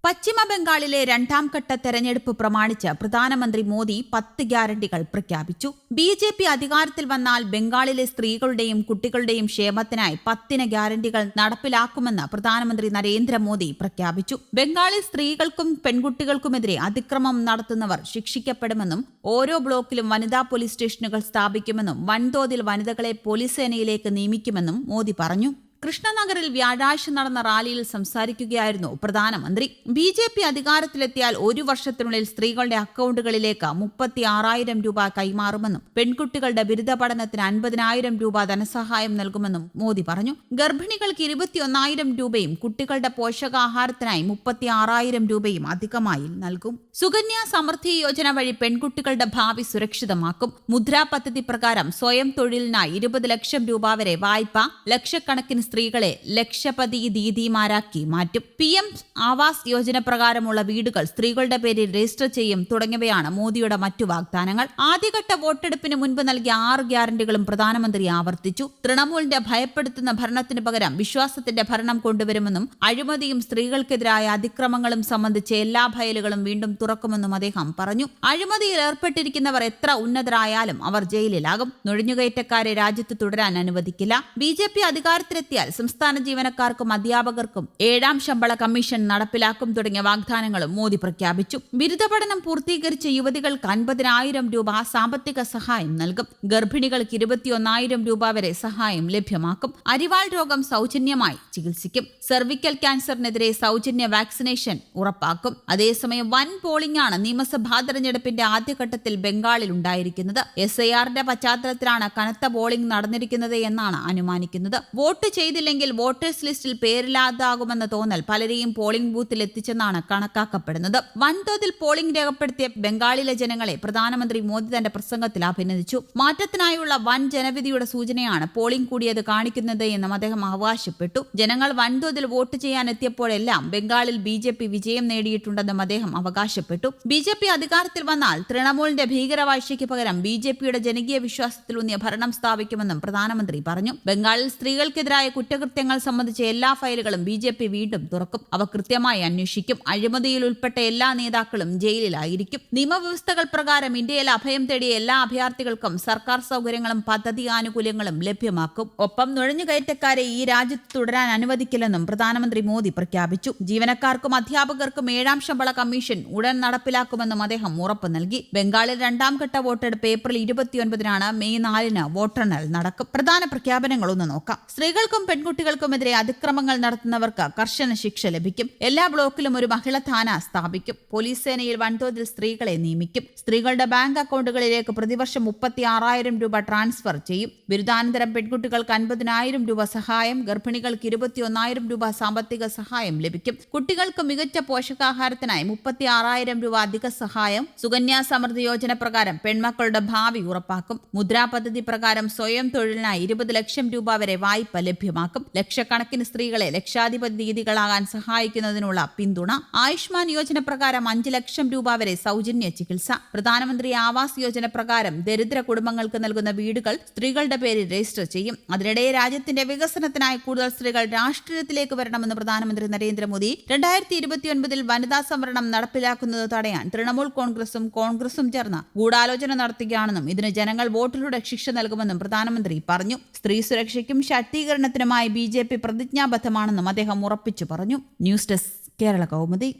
പശ്ചിമ ബംഗാളിലെ രണ്ടാം ഘട്ട തെരഞ്ഞെടുപ്പ് പ്രമാണിച്ച് പ്രധാനമന്ത്രി മോദി 10 ഗ്യാരണ്ടികൾ പ്രഖ്യാപിച്ചു. ബി.ജെ.പി. അധികാരത്തിൽ വന്നാൽ ബംഗാളിലെ സ്ത്രീകളുടെയും കുട്ടികളുടെയും ക്ഷേമത്തിനായി 10 ഗ്യാരണ്ടികൾ നടപ്പിലാക്കുമെന്ന് പ്രധാനമന്ത്രി നരേന്ദ്രമോദി പ്രഖ്യാപിച്ചു. ബംഗാളിൽ സ്ത്രീകൾക്കും പെൺകുട്ടികൾക്കുമെതിരെ അതിക്രമം നടത്തുന്നവർ ശിക്ഷിക്കപ്പെടുമെന്നും ഓരോ ബ്ലോക്കിലും വനിതാ പോലീസ് സ്റ്റേഷനുകൾ സ്ഥാപിക്കുമെന്നും വൻതോതിൽ വനിതകളെ പോലീസ് സേനയിലേക്ക് നിയമിക്കുമെന്നും മോദി പറഞ്ഞു. കൃഷ്ണനഗറിൽ വ്യാഴാഴ്ച നടന്ന റാലിയിൽ സംസാരിക്കുകയായിരുന്നു പ്രധാനമന്ത്രി. ബി.ജെ.പി. അധികാരത്തിലെത്തിയാൽ 1 വർഷത്തിനുള്ളിൽ സ്ത്രീകളുടെ അക്കൌണ്ടുകളിലേക്ക് 36,000 രൂപ കൈമാറുമെന്നും പെൺകുട്ടികളുടെ ബിരുദ പഠനത്തിന് 50,000 രൂപ ധനസഹായം നൽകുമെന്നും മോദി പറഞ്ഞു. ഗർഭിണികൾക്ക് 21,000 രൂപയും കുട്ടികളുടെ പോഷകാഹാരത്തിനായി 36,000 രൂപയും അധികമായി നൽകും. സുകന്യ സമൃദ്ധി യോജന വഴി പെൺകുട്ടികളുടെ ഭാവി സുരക്ഷിതമാക്കും. മുദ്രാ പദ്ധതി പ്രകാരം സ്വയം തൊഴിലിനായി 20 ലക്ഷം രൂപ വരെ വായ്പ ലക്ഷക്കണക്കിന് സ്ത്രീകളെ ലക്ഷപതി ദീദിമാരാക്കി മാറ്റും. PM ആവാസ് യോജന പ്രകാരമുള്ള വീടുകൾ സ്ത്രീകളുടെ പേരിൽ രജിസ്റ്റർ ചെയ്യും തുടങ്ങിയവയാണ് മോദിയുടെ മറ്റു വാഗ്ദാനങ്ങൾ. ആദ്യഘട്ട വോട്ടെടുപ്പിന് മുൻപ് നൽകിയ 6 ഗ്യാരണ്ടികളും പ്രധാനമന്ത്രി ആവർത്തിച്ചു. തൃണമൂലിന്റെ ഭയപ്പെടുത്തുന്ന ഭരണത്തിന് പകരം വിശ്വാസത്തിന്റെ ഭരണം കൊണ്ടുവരുമെന്നും അഴിമതിയും സ്ത്രീകൾക്കെതിരായ അതിക്രമങ്ങളും സംബന്ധിച്ച് എല്ലാ ഫയലുകളും വീണ്ടും തുറക്കുമെന്നും അദ്ദേഹം പറഞ്ഞു. അഴിമതിയിൽ ഏർപ്പെട്ടിരിക്കുന്നവർ എത്ര ഉന്നതരായാലും അവർ ജയിലിലാകും. നുഴഞ്ഞുകയറ്റക്കാരെ രാജ്യത്ത് തുടരാൻ അനുവദിക്കില്ല. ബി.ജെ.പി. അധികാരത്തിലെത്തിയാൽ സംസ്ഥാന ജീവനക്കാർക്കും അധ്യാപകർക്കും 7ാം ശമ്പള കമ്മീഷൻ നടപ്പിലാക്കും തുടങ്ങിയ വാഗ്ദാനങ്ങളും മോദി പ്രഖ്യാപിച്ചു. ബിരുദ പഠനം പൂർത്തീകരിച്ച യുവതികൾക്ക് 50,000 രൂപ സാമ്പത്തിക സഹായം നൽകും. ഗർഭിണികൾക്ക് 21,000 രൂപ വരെ സഹായം ലഭ്യമാക്കും. അരിവാൾ രോഗം സൗജന്യമായി ചികിത്സിക്കും. സെർവിക്കൽ ക്യാൻസറിനെതിരെ സൗജന്യ വാക്സിനേഷൻ ഉറപ്പാക്കും. അതേസമയം വൻ പോളിംഗ് ആണ് നിയമസഭാ തെരഞ്ഞെടുപ്പിന്റെ ആദ്യഘട്ടത്തിൽ ബംഗാളിൽ ഉണ്ടായിരിക്കുന്നത്. SIR-ന്റെ പശ്ചാത്തലത്തിലാണ് കനത്ത പോളിംഗ് നടന്നിരിക്കുന്നത് എന്നാണ് അനുമാനിക്കുന്നത്. വോട്ട് ചെയ്തില്ലെങ്കിൽ വോട്ടേഴ്സ് ലിസ്റ്റിൽ പേരില്ലാതാകുമെന്ന തോന്നൽ പലരെയും പോളിംഗ് ബൂത്തിൽ എത്തിച്ചെന്നാണ് കണക്കാക്കപ്പെടുന്നത്. വൻതോതിൽ പോളിംഗ് രേഖപ്പെടുത്തിയ ബംഗാളിലെ ജനങ്ങളെ പ്രധാനമന്ത്രി മോദി തന്റെ പ്രസംഗത്തിൽ അഭിനന്ദിച്ചു. മാറ്റത്തിനായുള്ള വൻ ജനവിധിയുടെ സൂചനയാണ് പോളിംഗ് കൂടിയത് കാണിക്കുന്നത് എന്നും അദ്ദേഹം അവകാശപ്പെട്ടു. ജനങ്ങൾ വൻതോതിൽ വോട്ട് ചെയ്യാനെത്തിയപ്പോഴെല്ലാം ബംഗാളിൽ ബി.ജെ.പി. വിജയം നേടിയിട്ടുണ്ടെന്നും അദ്ദേഹം അവകാശപ്പെട്ടു. ബി.ജെ.പി. അധികാരത്തിൽ വന്നാൽ തൃണമൂലിന്റെ ഭീകരവാഴ്ചയ്ക്ക് പകരം ബി.ജെ.പിയുടെ ജനകീയ വിശ്വാസത്തിലൂന്നിയ ഭരണം സ്ഥാപിക്കുമെന്നും പ്രധാനമന്ത്രി പറഞ്ഞു. ബംഗാളിൽ സ്ത്രീകൾക്കെതിരായ കുറ്റകൃത്യങ്ങൾ സംബന്ധിച്ച എല്ലാ ഫയലുകളും ബി.ജെ.പി. വീണ്ടും തുറക്കും. അവ കൃത്യമായി അന്വേഷിക്കും. അഴിമതിയിൽ ഉൾപ്പെട്ട എല്ലാ നേതാക്കളും ജയിലിലായിരിക്കും. നിയമവ്യവസ്ഥകൾ പ്രകാരം ഇന്ത്യയിൽ അഭയം തേടിയ എല്ലാ അഭയാർത്ഥികൾക്കും സർക്കാർ സൗകര്യങ്ങളും പദ്ധതി ആനുകൂല്യങ്ങളും ലഭ്യമാക്കും. ഒപ്പം നുഴഞ്ഞുകയറ്റക്കാരെ ഈ രാജ്യത്ത് തുടരാൻ അനുവദിക്കില്ലെന്നും പ്രധാനമന്ത്രി മോദി പ്രഖ്യാപിച്ചു. ജീവനക്കാർക്കും അധ്യാപകർക്കും 7ാം ശമ്പള കമ്മീഷൻ ഉടൻ നടപ്പിലാക്കുമെന്നും അദ്ദേഹം ഉറപ്പ് നൽകി. ബംഗാളിൽ 2ാം ഘട്ട വോട്ടെടുപ്പ് ഏപ്രിൽ 29-നാണ്. മെയ് 4-ന് വോട്ടെണ്ണൽ നടക്കും. പ്രധാന പ്രഖ്യാപനങ്ങളൊന്ന് നോക്കാം. സ്ത്രീകൾക്കും പെൺകുട്ടികൾക്കുമെതിരെ അതിക്രമങ്ങൾ നടത്തുന്നവർക്ക് കർശന ശിക്ഷ ലഭിക്കും. എല്ലാ ബ്ലോക്കിലും ഒരു മഹിളാ ഥാന സ്ഥാപിക്കും. പോലീസ് സേനയിൽ വൻതോതിൽ സ്ത്രീകളെ നിയമിക്കും. സ്ത്രീകളുടെ ബാങ്ക് അക്കൌണ്ടുകളിലേക്ക് പ്രതിവർഷം 36,000 രൂപ ട്രാൻസ്ഫർ ചെയ്യും. ബിരുദാനന്തരം പെൺകുട്ടികൾക്ക് 50,000 രൂപ സഹായം. ഗർഭിണികൾക്ക് 21,000 രൂപ സാമ്പത്തിക സഹായം ലഭിക്കും. കുട്ടികൾക്ക് മികച്ച പോഷകാഹാരത്തിനായി 36,000 രൂപ അധിക സഹായം. സുകന്യ സമൃദ്ധി യോജന പ്രകാരം പെൺമക്കളുടെ ഭാവി ഉറപ്പാക്കും. മുദ്രാ പദ്ധതി പ്രകാരം സ്വയം തൊഴിലിനായി 20 ലക്ഷം രൂപ വരെ വായ്പ ലഭ്യമാക്കും. ലക്ഷക്കണക്കിന് സ്ത്രീകളെ ലക്ഷാധിപതി ദീദികളാകാൻ സഹായിക്കുന്നതിനുള്ള പിന്തുണ. ആയുഷ്മാൻ യോജന പ്രകാരം 5 ലക്ഷം രൂപ വരെ സൗജന്യ ചികിത്സ. പ്രധാനമന്ത്രി ആവാസ് യോജന പ്രകാരം ദരിദ്ര കുടുംബങ്ങൾക്ക് നൽകുന്ന വീടുകൾ സ്ത്രീകളുടെ പേരിൽ രജിസ്റ്റർ ചെയ്യും. അതിനിടെ രാജ്യത്തിന്റെ വികസനത്തിനായി കൂടുതൽ സ്ത്രീകൾ രാഷ്ട്രീയത്തിലേക്ക് വരണമെന്ന് പ്രധാനമന്ത്രി നരേന്ദ്രമോദി 2029 വനിതാ സംവരണം നടപ്പിലാക്കുന്നത് തടയാൻ തൃണമൂൽ കോൺഗ്രസും ചേർന്ന് ഗൂഢാലോചന നടത്തുകയാണെന്നും ഇതിന് ജനങ്ങൾ വോട്ടിലൂടെ ശിക്ഷ നൽകുമെന്നും പ്രധാനമന്ത്രി പറഞ്ഞു. സ്ത്രീ സുരക്ഷയ്ക്കും ശാക്തീകരണത്തിനുമായി ബി.ജെ.പി. പ്രതിജ്ഞാബദ്ധമാണെന്നും അദ്ദേഹം ഉറപ്പിച്ചു പറഞ്ഞു. News desk Kerala Kaumudi.